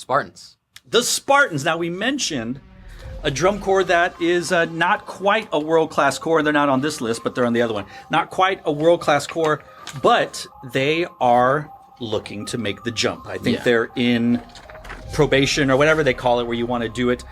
Spartans. The Spartans. Now, we mentioned a drum corps that is not quite a world-class corps. They're not on this list, but they're on the other one. Not quite a world-class corps, but they are looking to make the jump. I think they're in probation or whatever they call it, where you want to do it.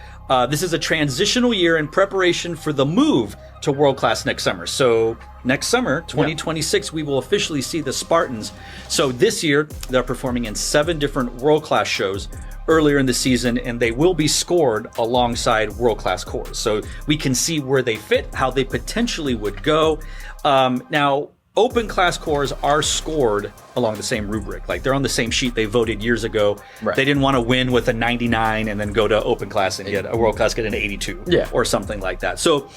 This is a transitional year in preparation for the move to world-class next summer. So next summer, 2026, we will officially see the Spartans. So this year, they're performing in 7 different world-class shows earlier in the season, and they will be scored alongside world-class corps. So we can see where they fit, how they potentially would go. Now, open class corps are scored along the same rubric. Like, they're on the same sheet they voted years ago. Right. They didn't want to win with a 99 and then go to open class and get a world class, get an 82 or something like that. So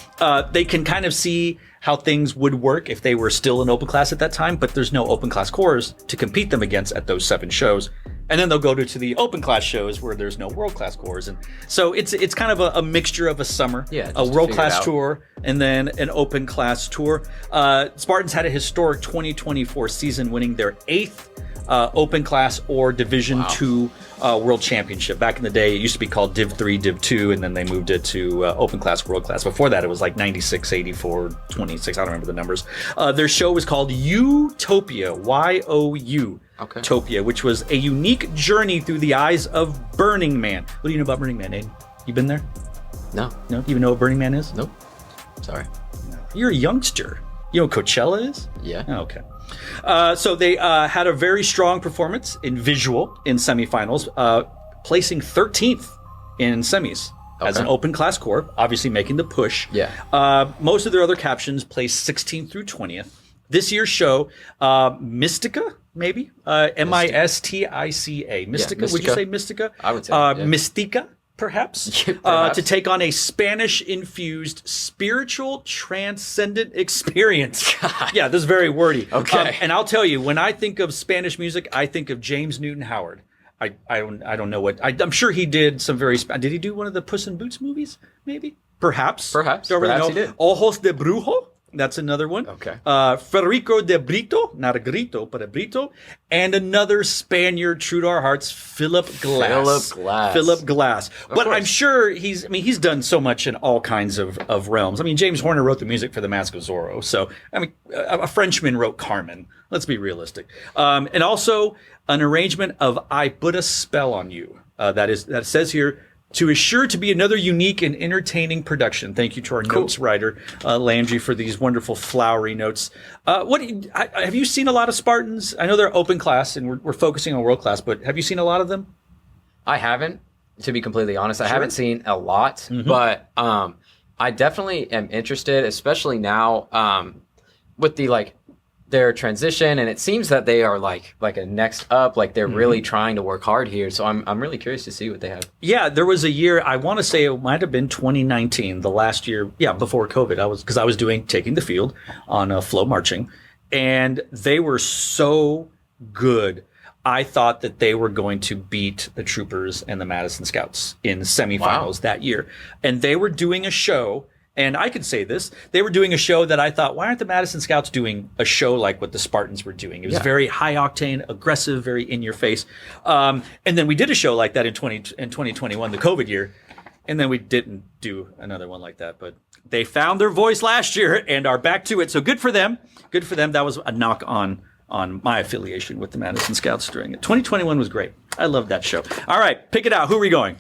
they can kind of see how things would work if they were still in open class at that time, but there's no open class corps to compete them against at those 7 shows. And then they'll go to the open class shows where there's no world class corps. And so it's kind of a mixture of a summer, a world class tour, and then an open class tour. Spartans had a historic 2024 season, winning their 8th open class or Division II World Championship. Back in the day, it used to be called Div 3, Div 2, and then they moved it to open class, world class. Before that, it was like 96, 84, 26. I don't remember the numbers. Their show was called Utopia, Y-O-U. Okay. Topia, which was a unique journey through the eyes of Burning Man. What do you know about Burning Man, Aiden? You been there? No. No? You even know what Burning Man is? Nope. Sorry. You're a youngster. You know what Coachella is? Yeah. Oh, okay. So they had a very strong performance in visual in semifinals, placing 13th in semis as an open class corps, obviously making the push. Yeah. Most of their other captions placed 16th through 20th. This year's show, Mystica, maybe? M-I-S-T-I-C-A. Mystica. Mystica. Would you say Mystica? I would say Mystica, perhaps? Perhaps. To take on a Spanish-infused spiritual transcendent experience. Yeah, this is very wordy. Okay. And I'll tell you, when I think of Spanish music, I think of James Newton Howard. I don't know what... I'm sure he did some very... Did he do one of the Puss in Boots movies, maybe? Perhaps. Perhaps. Don't really know. He did. Ojos de Brujo. That's another one. Okay. Federico de Brito, not a grito, but a Brito. And another Spaniard, true to our hearts, Philip Glass. Philip Glass. But I'm sure he's done so much in all kinds of realms. I mean, James Horner wrote the music for The Mask of Zorro. So, I mean, a Frenchman wrote Carmen. Let's be realistic. And also an arrangement of I Put a Spell on You. That says here, to assure to be another unique and entertaining production. Thank you to our notes writer, Landry, for these wonderful flowery notes. Have you seen a lot of Spartans? I know they're open class and we're focusing on world class, but have you seen a lot of them? I haven't, to be completely honest. I haven't seen a lot, but I definitely am interested, especially now with the their transition, and it seems that they are like a next up, like they're really trying to work hard here. So I'm really curious to see what they have. Yeah, there was a year, I want to say it might have been 2019, the last year, before COVID. I was doing Taking the Field on flow marching, and they were so good. I thought that they were going to beat the Troopers and the Madison Scouts in semifinals that year, and they were doing a show. And I could say this, they were doing a show that I thought, why aren't the Madison Scouts doing a show like what the Spartans were doing? It was very high octane, aggressive, very in your face. And then we did a show like that in 2021, the COVID year. And then we didn't do another one like that. But they found their voice last year and are back to it. So good for them. Good for them. That was a knock on my affiliation with the Madison Scouts during it. 2021 was great. I loved that show. All right, pick it out. Who are we going?